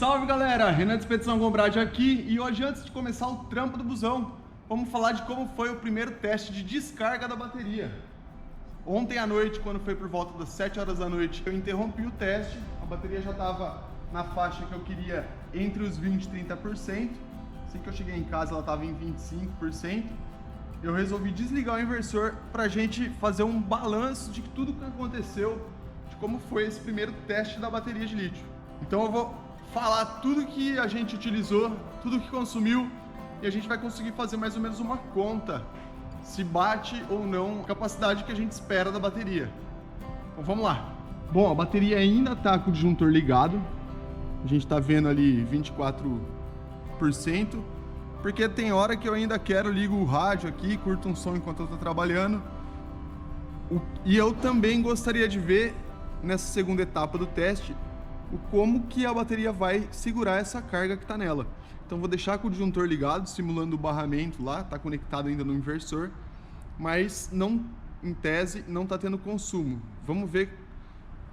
salve galera, Renan de Expedição Gombrade aqui e hoje antes de começar o trampo do busão, vamos falar de como foi o primeiro teste de descarga da bateria. Ontem à noite, quando foi por volta das 7 horas da noite, eu interrompi o teste, a bateria já estava na faixa que eu queria entre os 20% e 30%, assim que eu cheguei em casa ela estava em 25%, eu resolvi desligar o inversor para a gente fazer um balanço de tudo que aconteceu, de como foi esse primeiro teste da bateria de lítio. Então eu vou falar tudo que a gente utilizou, tudo que consumiu e a gente vai conseguir fazer mais ou menos uma conta se bate ou não a capacidade que a gente espera da bateria. Então vamos lá. Bom, a bateria ainda está com o disjuntor ligado, a gente está vendo ali 24%, porque tem hora que eu ainda ligo o rádio aqui, curto um som enquanto eu estou trabalhando. E eu também gostaria de ver nessa segunda etapa do teste como que a bateria vai segurar essa carga que está nela. Então vou deixar com o disjuntor ligado, simulando o barramento lá, está conectado ainda no inversor, mas não, em tese, não está tendo consumo. Vamos ver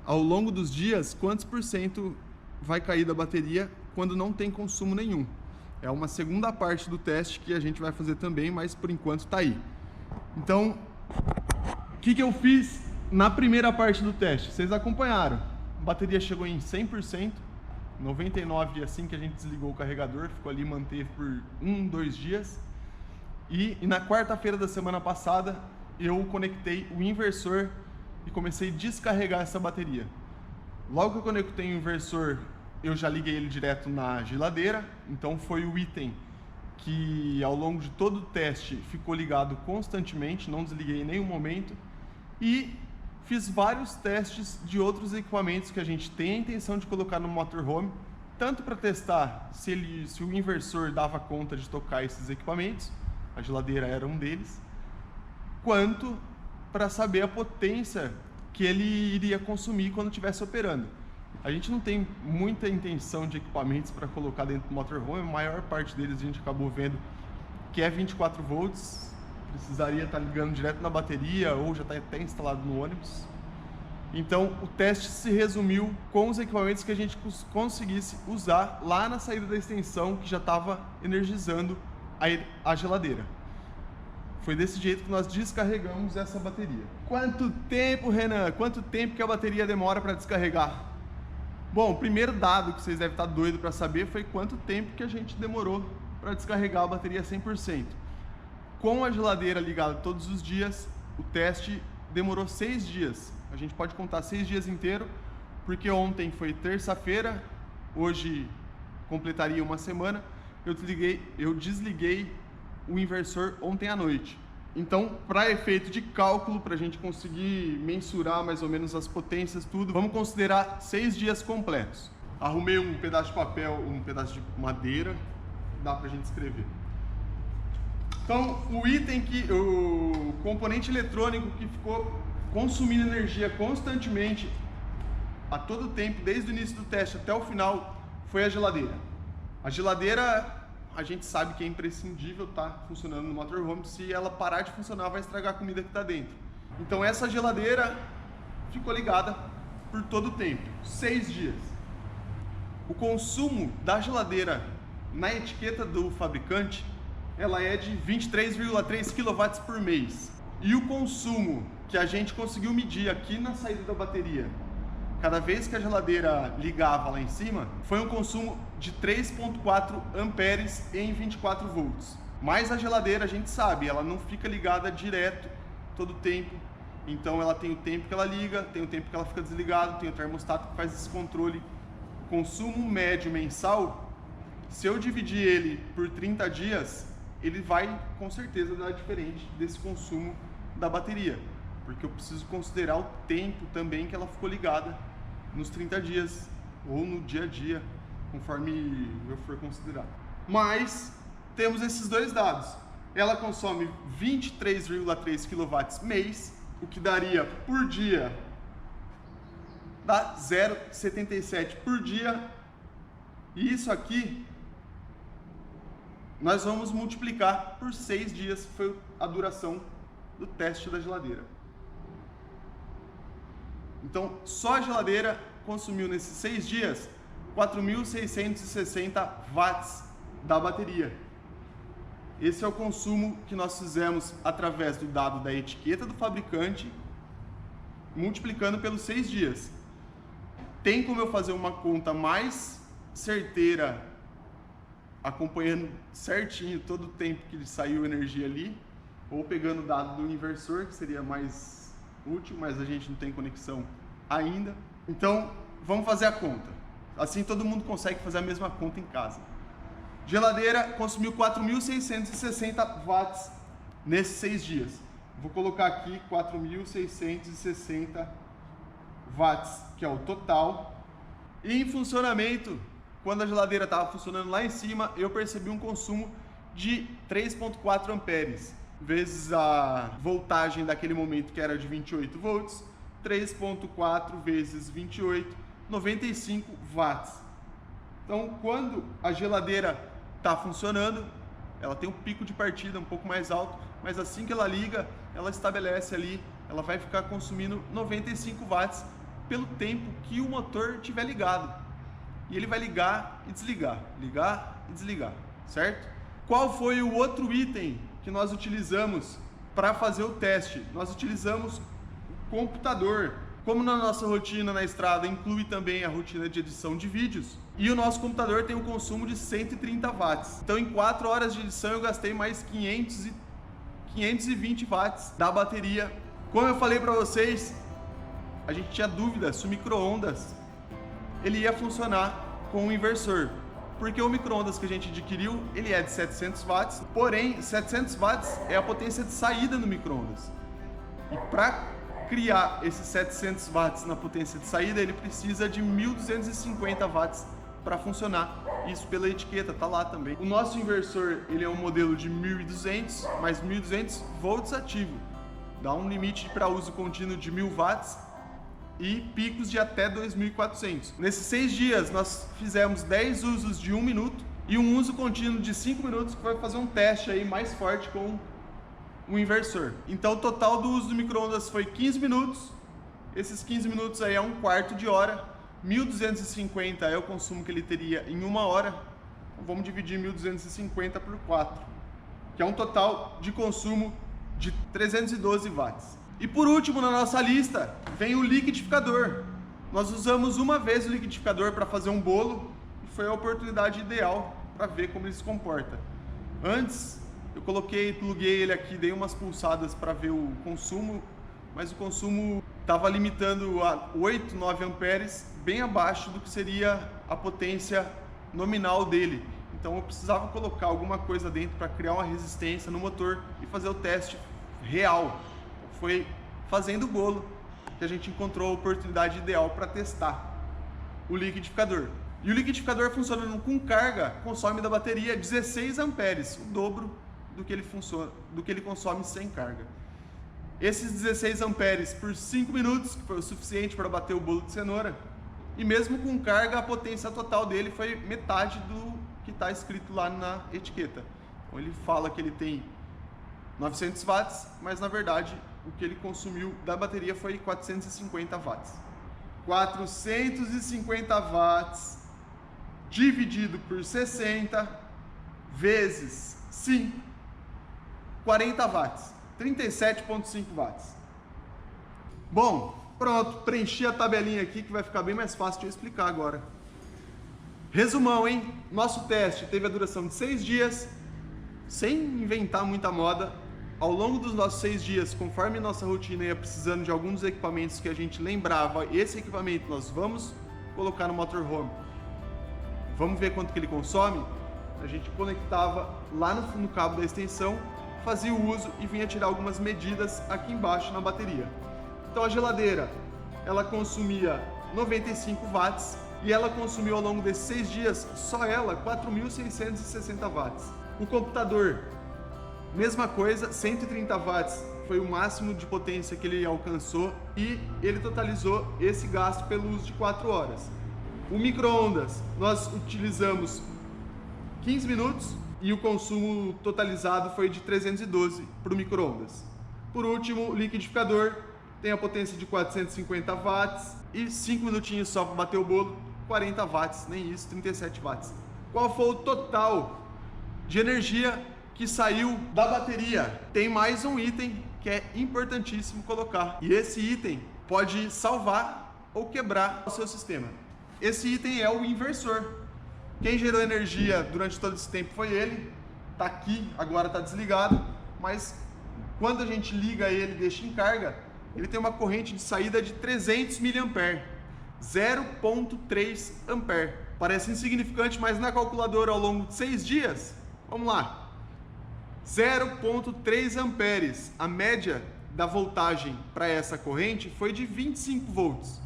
ao longo dos dias quantos % vai cair da bateria quando não tem consumo nenhum. É uma segunda parte do teste que a gente vai fazer também, mas por enquanto está aí. Então, o que eu fiz na primeira parte do teste? Vocês acompanharam. A bateria chegou em 100%, 99 assim que a gente desligou o carregador, ficou ali, manteve por 2 dias. E na quarta-feira da semana passada, eu conectei o inversor e comecei a descarregar essa bateria. Logo que eu conectei o inversor, eu já liguei ele direto na geladeira, então foi o item que ao longo de todo o teste ficou ligado constantemente, não desliguei em nenhum momento. E fiz vários testes de outros equipamentos que a gente tem a intenção de colocar no motorhome, tanto para testar se o inversor dava conta de tocar esses equipamentos, a geladeira era um deles, quanto para saber a potência que ele iria consumir quando estivesse operando. A gente não tem muita intenção de equipamentos para colocar dentro do motorhome, a maior parte deles a gente acabou vendo que é 24 volts, precisaria estar ligando direto na bateria ou já está até instalado no ônibus. Então o teste se resumiu com os equipamentos que a gente conseguisse usar lá na saída da extensão que já estava energizando a geladeira. Foi desse jeito que nós descarregamos essa bateria. Quanto tempo, Renan? Quanto tempo que a bateria demora para descarregar? Bom, o primeiro dado que vocês devem estar doidos para saber foi quanto tempo que a gente demorou para descarregar a bateria 100%. Com a geladeira ligada todos os dias, o teste demorou 6 dias. A gente pode contar 6 dias inteiro, porque ontem foi terça-feira, hoje completaria uma semana. Eu desliguei o inversor ontem à noite. Então, para efeito de cálculo, para a gente conseguir mensurar mais ou menos as potências, tudo, vamos considerar 6 dias completos. Arrumei um pedaço de papel, um pedaço de madeira, dá para a gente escrever. Então, o componente eletrônico que ficou consumindo energia constantemente a todo tempo, desde o início do teste até o final, foi a geladeira. A geladeira, a gente sabe que é imprescindível estar funcionando no motorhome. Se ela parar de funcionar, vai estragar a comida que está dentro. Então essa geladeira ficou ligada por todo o tempo, 6 dias. O consumo da geladeira na etiqueta do fabricante, ela é de 23,3 kW por mês. E o consumo que a gente conseguiu medir aqui na saída da bateria, cada vez que a geladeira ligava lá em cima, foi um consumo de 3,4 amperes em 24 volts. Mas a geladeira, a gente sabe, ela não fica ligada direto todo o tempo. Então ela tem o tempo que ela liga, tem o tempo que ela fica desligada, tem o termostato que faz esse controle. O consumo médio mensal, se eu dividir ele por 30 dias, ele vai com certeza dar diferente desse consumo da bateria, porque eu preciso considerar o tempo também que ela ficou ligada nos 30 dias ou no dia a dia, conforme eu for considerar. Mas temos esses dois dados. Ela consome 23,3 kW mês, o que daria por dia, dá 0,77 por dia. E isso aqui nós vamos multiplicar por 6 dias, que foi a duração do teste da geladeira. Então, só a geladeira consumiu nesses 6 dias 4.660 watts da bateria. Esse é o consumo que nós fizemos através do dado da etiqueta do fabricante, multiplicando pelos 6 dias. Tem como eu fazer uma conta mais certeira, acompanhando certinho todo o tempo que saiu energia ali, ou pegando o dado do inversor, que seria mais útil, mas a gente não tem conexão ainda. Então, vamos fazer a conta. Assim todo mundo consegue fazer a mesma conta em casa. Geladeira consumiu 4.660 watts nesses 6 dias. Vou colocar aqui 4.660 watts, que é o total. E em funcionamento, quando a geladeira estava funcionando lá em cima, eu percebi um consumo de 3,4 amperes, vezes a voltagem daquele momento que era de 28 volts, 3,4 vezes 28, 95 watts. Então, quando a geladeira está funcionando, ela tem um pico de partida um pouco mais alto, mas assim que ela liga, ela estabelece ali, ela vai ficar consumindo 95 watts pelo tempo que o motor estiver ligado. E ele vai ligar e desligar, certo? Qual foi o outro item que nós utilizamos para fazer o teste? Nós utilizamos o computador. Como na nossa rotina na estrada inclui também a rotina de edição de vídeos, e o nosso computador tem um consumo de 130 watts. Então em 4 horas de edição eu gastei mais 520 watts da bateria. Como eu falei para vocês, a gente tinha dúvida se o micro-ondas ele ia funcionar com o inversor, porque o micro-ondas que a gente adquiriu, ele é de 700 watts, porém 700 watts é a potência de saída do micro-ondas. E para criar esses 700 watts na potência de saída, ele precisa de 1.250 watts para funcionar. Isso pela etiqueta, tá lá também. O nosso inversor, ele é um modelo de 1.200, mais 1.200 volts ativo. Dá um limite para uso contínuo de 1.000 watts e picos de até 2.400. Nesses 6 dias, nós fizemos 10 usos de 1 minuto e um uso contínuo de 5 minutos, que vai fazer um teste aí mais forte com o inversor. Então o total do uso do micro-ondas foi 15 minutos. Esses 15 minutos aí é um quarto de hora. 1.250 é o consumo que ele teria em 1 hora. Então, vamos dividir 1.250 por 4, que é um total de consumo de 312 watts. E por último na nossa lista vem o liquidificador. Nós usamos uma vez o liquidificador para fazer um bolo e foi a oportunidade ideal para ver como ele se comporta. Antes eu pluguei ele aqui, dei umas pulsadas para ver o consumo, mas o consumo estava limitando a 8, 9 amperes, bem abaixo do que seria a potência nominal dele. Então eu precisava colocar alguma coisa dentro para criar uma resistência no motor e fazer o teste real. Foi fazendo o bolo que a gente encontrou a oportunidade ideal para testar o liquidificador. E o liquidificador funcionando com carga consome da bateria 16 amperes, o dobro do que ele consome sem carga. Esses 16 amperes por 5 minutos, que foi o suficiente para bater o bolo de cenoura, e mesmo com carga a potência total dele foi metade do que está escrito lá na etiqueta. Então ele fala que ele tem 900 watts, mas na verdade o que ele consumiu da bateria foi 450 watts. 450 watts dividido por 60 vezes 5, 40 watts, 37,5 watts. Bom, pronto, preenchi a tabelinha aqui que vai ficar bem mais fácil de eu explicar agora. Resumão, hein? Nosso teste teve a duração de 6 dias, sem inventar muita moda. Ao longo dos nossos 6 dias, conforme nossa rotina ia precisando de alguns equipamentos que a gente lembrava, esse equipamento nós vamos colocar no motorhome. Vamos ver quanto que ele consome? A gente conectava lá no cabo da extensão, fazia o uso e vinha tirar algumas medidas aqui embaixo na bateria. Então a geladeira, ela consumia 95 watts e ela consumiu ao longo desses 6 dias, só ela, 4.660 watts. O computador, mesma coisa, 130 watts foi o máximo de potência que ele alcançou e ele totalizou esse gasto pelo uso de 4 horas. O micro-ondas, nós utilizamos 15 minutos e o consumo totalizado foi de 312 para o micro-ondas. Por último, o liquidificador tem a potência de 450 watts e 5 minutinhos só para bater o bolo, 40 watts, nem isso, 37 watts. Qual foi o total de energia que saiu da bateria? Tem mais um item que é importantíssimo colocar, e esse item pode salvar ou quebrar o seu sistema. Esse item é o inversor. Quem gerou energia durante todo esse tempo foi ele, tá aqui, agora tá desligado, mas quando a gente liga ele e deixa em carga, ele tem uma corrente de saída de 300 mA, 0,3 ampere. Parece insignificante, mas na calculadora ao longo de 6 dias, vamos lá, 0,3 amperes. A média da voltagem para essa corrente foi de 25 volts.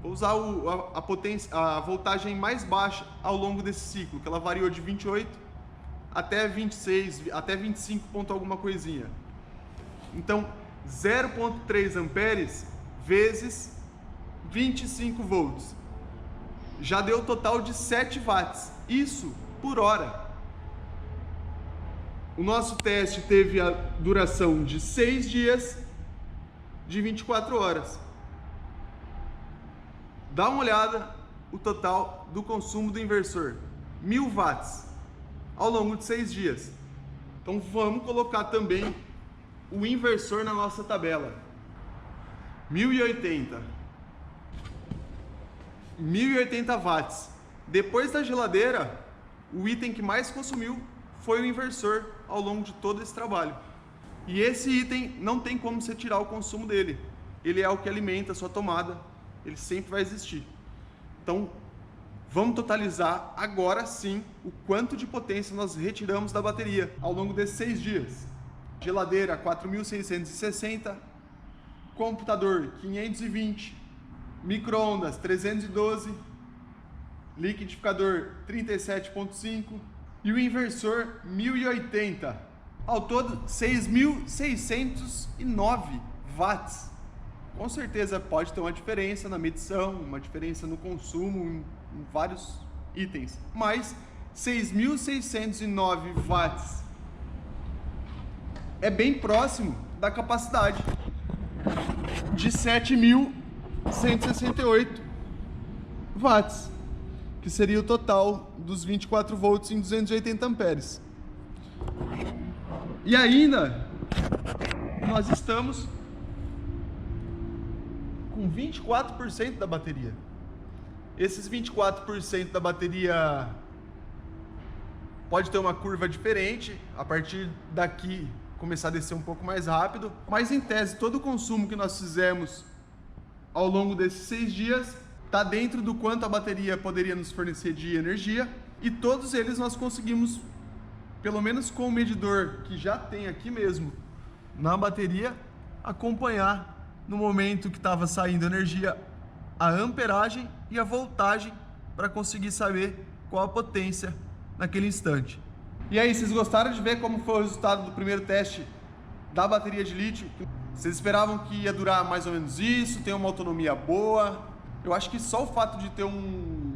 Vou usar a voltagem mais baixa ao longo desse ciclo, que ela variou de 28 até 26, até 25 ponto alguma coisinha. Então, 0,3 amperes vezes 25 volts. Já deu um total de 7 watts. Isso por hora. O nosso teste teve a duração de 6 dias de 24 horas. Dá uma olhada o total do consumo do inversor. 1000 watts ao longo de 6 dias. Então vamos colocar também o inversor na nossa tabela. 1080 watts. Depois da geladeira, o item que mais consumiu foi o inversor ao longo de todo esse trabalho. E esse item não tem como você tirar o consumo dele. Ele é o que alimenta a sua tomada. Ele sempre vai existir. Então, vamos totalizar agora sim o quanto de potência nós retiramos da bateria ao longo desses 6 dias. Geladeira 4.660, computador 520, micro-ondas 312, liquidificador 37.5 e o inversor 1080. Ao todo 6.609 watts. Com certeza pode ter uma diferença na medição, uma diferença no consumo, em vários itens, mas 6.609 watts é bem próximo da capacidade de 7.168 watts, que seria o total dos 24 volts em 280 amperes. E ainda nós estamos com 24% da bateria. Esses 24% da bateria pode ter uma curva diferente, a partir daqui começar a descer um pouco mais rápido, mas em tese todo o consumo que nós fizemos ao longo desses 6 dias está dentro do quanto a bateria poderia nos fornecer de energia, e todos eles nós conseguimos, pelo menos com o medidor que já tem aqui mesmo na bateria, acompanhar no momento que estava saindo energia a amperagem e a voltagem para conseguir saber qual a potência naquele instante. E aí, vocês gostaram de ver como foi o resultado do primeiro teste da bateria de lítio? Vocês esperavam que ia durar mais ou menos isso, ter uma autonomia boa? Eu acho que só o fato de ter um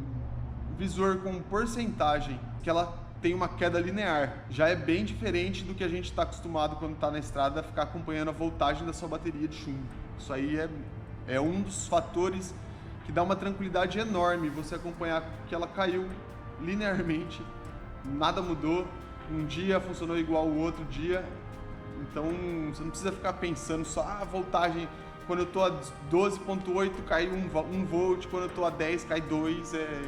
visor com porcentagem, que ela tem uma queda linear, já é bem diferente do que a gente está acostumado quando está na estrada a ficar acompanhando a voltagem da sua bateria de chumbo. Isso aí é um dos fatores que dá uma tranquilidade enorme, você acompanhar que ela caiu linearmente, nada mudou, um dia funcionou igual o outro dia, então você não precisa ficar pensando só, a voltagem, quando eu estou a 12.8 cai 1 volt, quando eu estou a 10 cai 2, é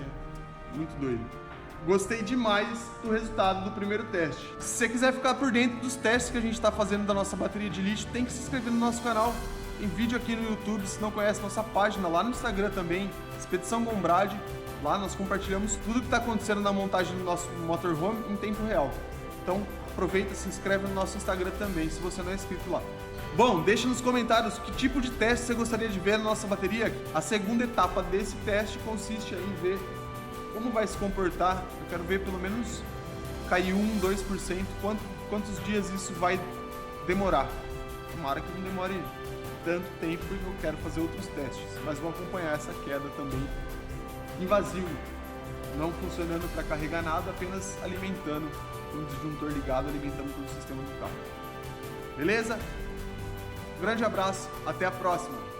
muito doido. Gostei demais do resultado do primeiro teste. Se você quiser ficar por dentro dos testes que a gente está fazendo da nossa bateria de lítio, tem que se inscrever no nosso canal. Tem vídeo aqui no YouTube, se não conhece nossa página, lá no Instagram também, Expedição Gombrade. Lá nós compartilhamos tudo que está acontecendo na montagem do nosso motorhome em tempo real. Então aproveita e se inscreve no nosso Instagram também, se você não é inscrito lá. Bom, deixa nos comentários que tipo de teste você gostaria de ver na nossa bateria. A segunda etapa desse teste consiste em ver como vai se comportar. Eu quero ver pelo menos cair 1, 2%, quantos dias isso vai demorar. Tomara que não demore tanto tempo, porque eu quero fazer outros testes, mas vou acompanhar essa queda também em vazio, não funcionando para carregar nada, apenas alimentando com o disjuntor ligado, alimentando todo o sistema do carro. Beleza? Grande abraço, até a próxima!